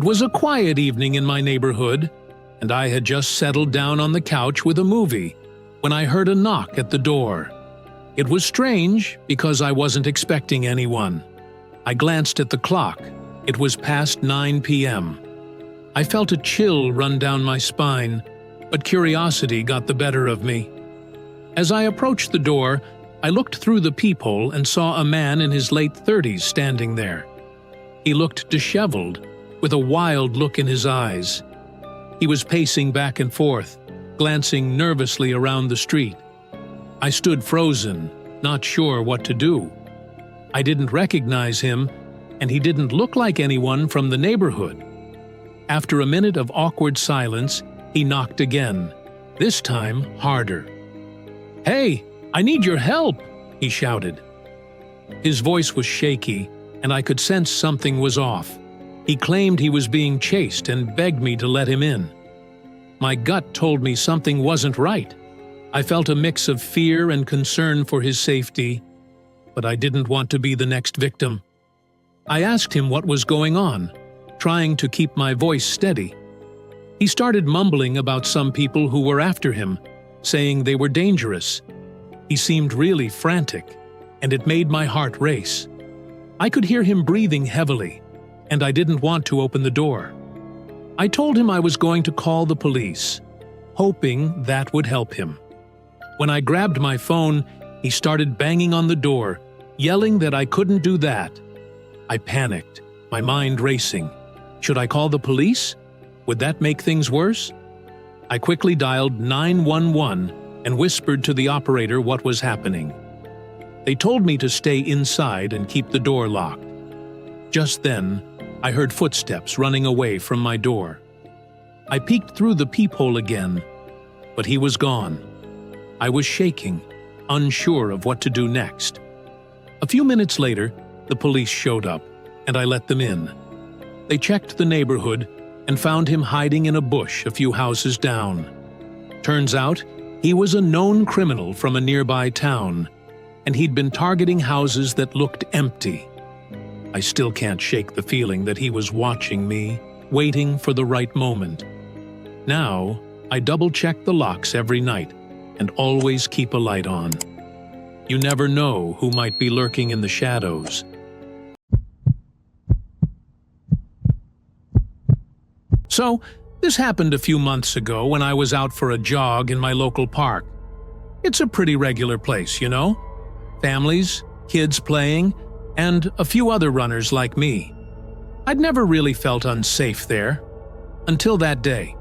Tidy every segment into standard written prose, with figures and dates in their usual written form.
was a quiet evening in my neighborhood, and I had just settled down on the couch with a movie when I heard a knock at the door. It was strange because I wasn't expecting anyone. I glanced at the clock. It was past 9 p.m. I felt a chill run down my spine, but curiosity got the better of me. As I approached the door, I looked through the peephole and saw a man in his late 30s standing there. He looked disheveled, with a wild look in his eyes. He was pacing back and forth, glancing nervously around the street. I stood frozen, not sure what to do. I didn't recognize him, and he didn't look like anyone from the neighborhood. After a minute of awkward silence, he knocked again, this time harder. "Hey, I need your help!" he shouted. His voice was shaky, and I could sense something was off. He claimed he was being chased and begged me to let him in. My gut told me something wasn't right. I felt a mix of fear and concern for his safety, but I didn't want to be the next victim. I asked him what was going on, trying to keep my voice steady. He started mumbling about some people who were after him, saying they were dangerous. He seemed really frantic, and it made my heart race. I could hear him breathing heavily, and I didn't want to open the door. I told him I was going to call the police, hoping that would help him. When I grabbed my phone, he started banging on the door, yelling that I couldn't do that. I panicked, my mind racing. Should I call the police? Would that make things worse? I quickly dialed 911 and whispered to the operator what was happening. They told me to stay inside and keep the door locked. Just then, I heard footsteps running away from my door. I peeked through the peephole again, but he was gone. I was shaking, unsure of what to do next. A few minutes later, the police showed up, and I let them in. They checked the neighborhood and found him hiding in a bush a few houses down. Turns out, he was a known criminal from a nearby town, and he'd been targeting houses that looked empty. I still can't shake the feeling that he was watching me, waiting for the right moment. Now, I double-check the locks every night and always keep a light on. You never know who might be lurking in the shadows. So, this happened a few months ago when I was out for a jog in my local park. It's a pretty regular place, you know? Families, kids playing, and a few other runners like me. I'd never really felt unsafe there, until that day.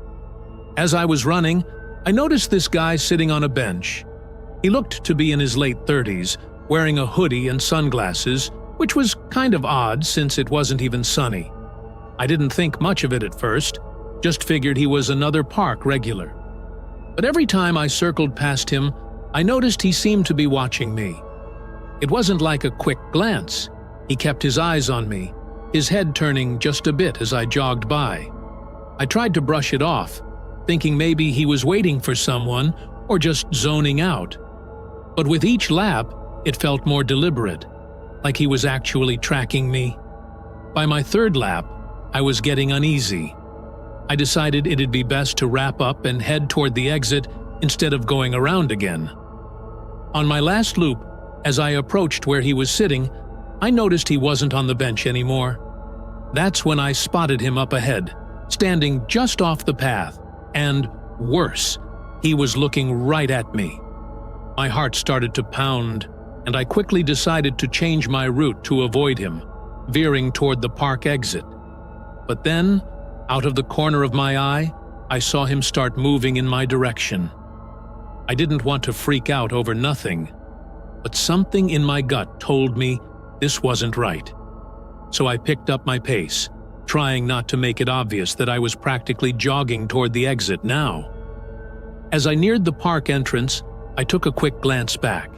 As I was running, I noticed this guy sitting on a bench. He looked to be in his late 30s, wearing a hoodie and sunglasses, which was kind of odd since it wasn't even sunny. I didn't think much of it at first, just figured he was another park regular. But every time I circled past him, I noticed he seemed to be watching me. It wasn't like a quick glance. He kept his eyes on me, his head turning just a bit as I jogged by. I tried to brush it off, thinking maybe he was waiting for someone or just zoning out. But with each lap, it felt more deliberate, like he was actually tracking me. By my third lap, I was getting uneasy. I decided it'd be best to wrap up and head toward the exit instead of going around again. On my last loop, as I approached where he was sitting, I noticed he wasn't on the bench anymore. That's when I spotted him up ahead, standing just off the path, and, worse, he was looking right at me. My heart started to pound, and I quickly decided to change my route to avoid him, veering toward the park exit. But then, out of the corner of my eye, I saw him start moving in my direction. I didn't want to freak out over nothing, but something in my gut told me this wasn't right. So I picked up my pace, trying not to make it obvious that I was practically jogging toward the exit now. As I neared the park entrance, I took a quick glance back.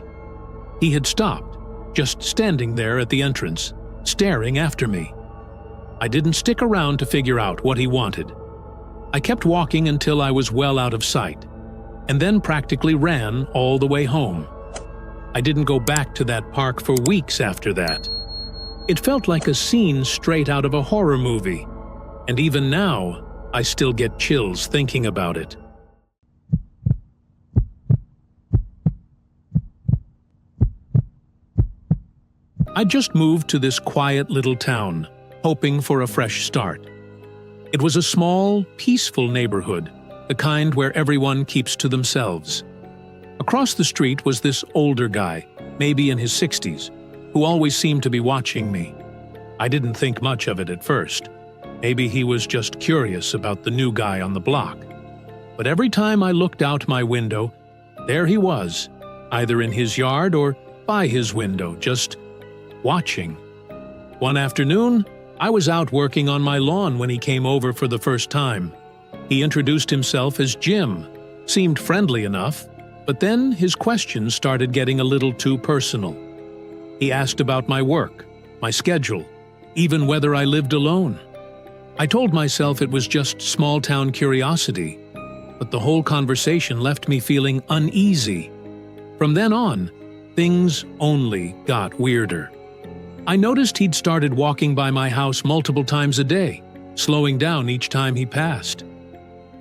He had stopped, just standing there at the entrance, staring after me. I didn't stick around to figure out what he wanted. I kept walking until I was well out of sight, and then practically ran all the way home. I didn't go back to that park for weeks after that. It felt like a scene straight out of a horror movie. and even now, I still get chills thinking about it. I just moved to this quiet little town, hoping for a fresh start. It was a small, peaceful neighborhood, the kind where everyone keeps to themselves. Across the street was this older guy, maybe in his 60s, who always seemed to be watching me. I didn't think much of it at first. Maybe he was just curious about the new guy on the block. But every time I looked out my window, there he was, either in his yard or by his window, just watching. One afternoon, I was out working on my lawn when he came over for the first time. He introduced himself as Jim, seemed friendly enough, but then his questions started getting a little too personal. He asked about my work, my schedule, even whether I lived alone. I told myself it was just small-town curiosity, but the whole conversation left me feeling uneasy. From then on, things only got weirder. I noticed he'd started walking by my house multiple times a day, slowing down each time he passed.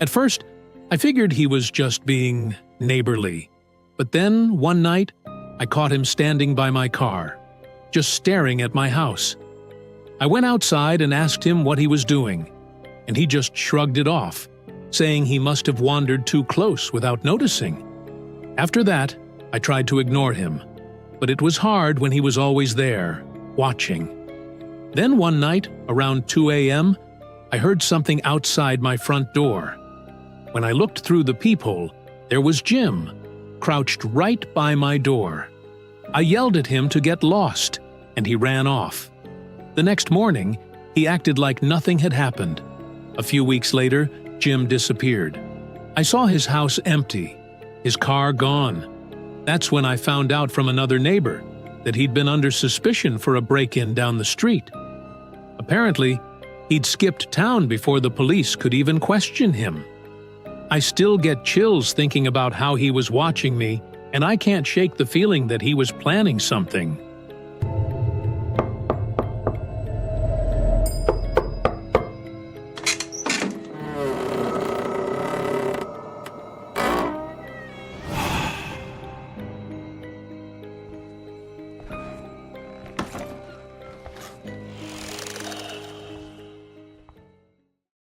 At first, I figured he was just being neighborly, but then one night, I caught him standing by my car, just staring at my house. I went outside and asked him what he was doing, and he just shrugged it off, saying he must have wandered too close without noticing. After that, I tried to ignore him, but it was hard when he was always there, watching. Then one night, around 2 a.m., I heard something outside my front door. When I looked through the peephole, there was Jim, crouched right by my door. I yelled at him to get lost, and he ran off. The next morning, he acted like nothing had happened. A few weeks later, Jim disappeared. I saw his house empty, his car gone. That's when I found out from another neighbor that he'd been under suspicion for a break-in down the street. Apparently, he'd skipped town before the police could even question him. I still get chills thinking about how he was watching me, and I can't shake the feeling that he was planning something.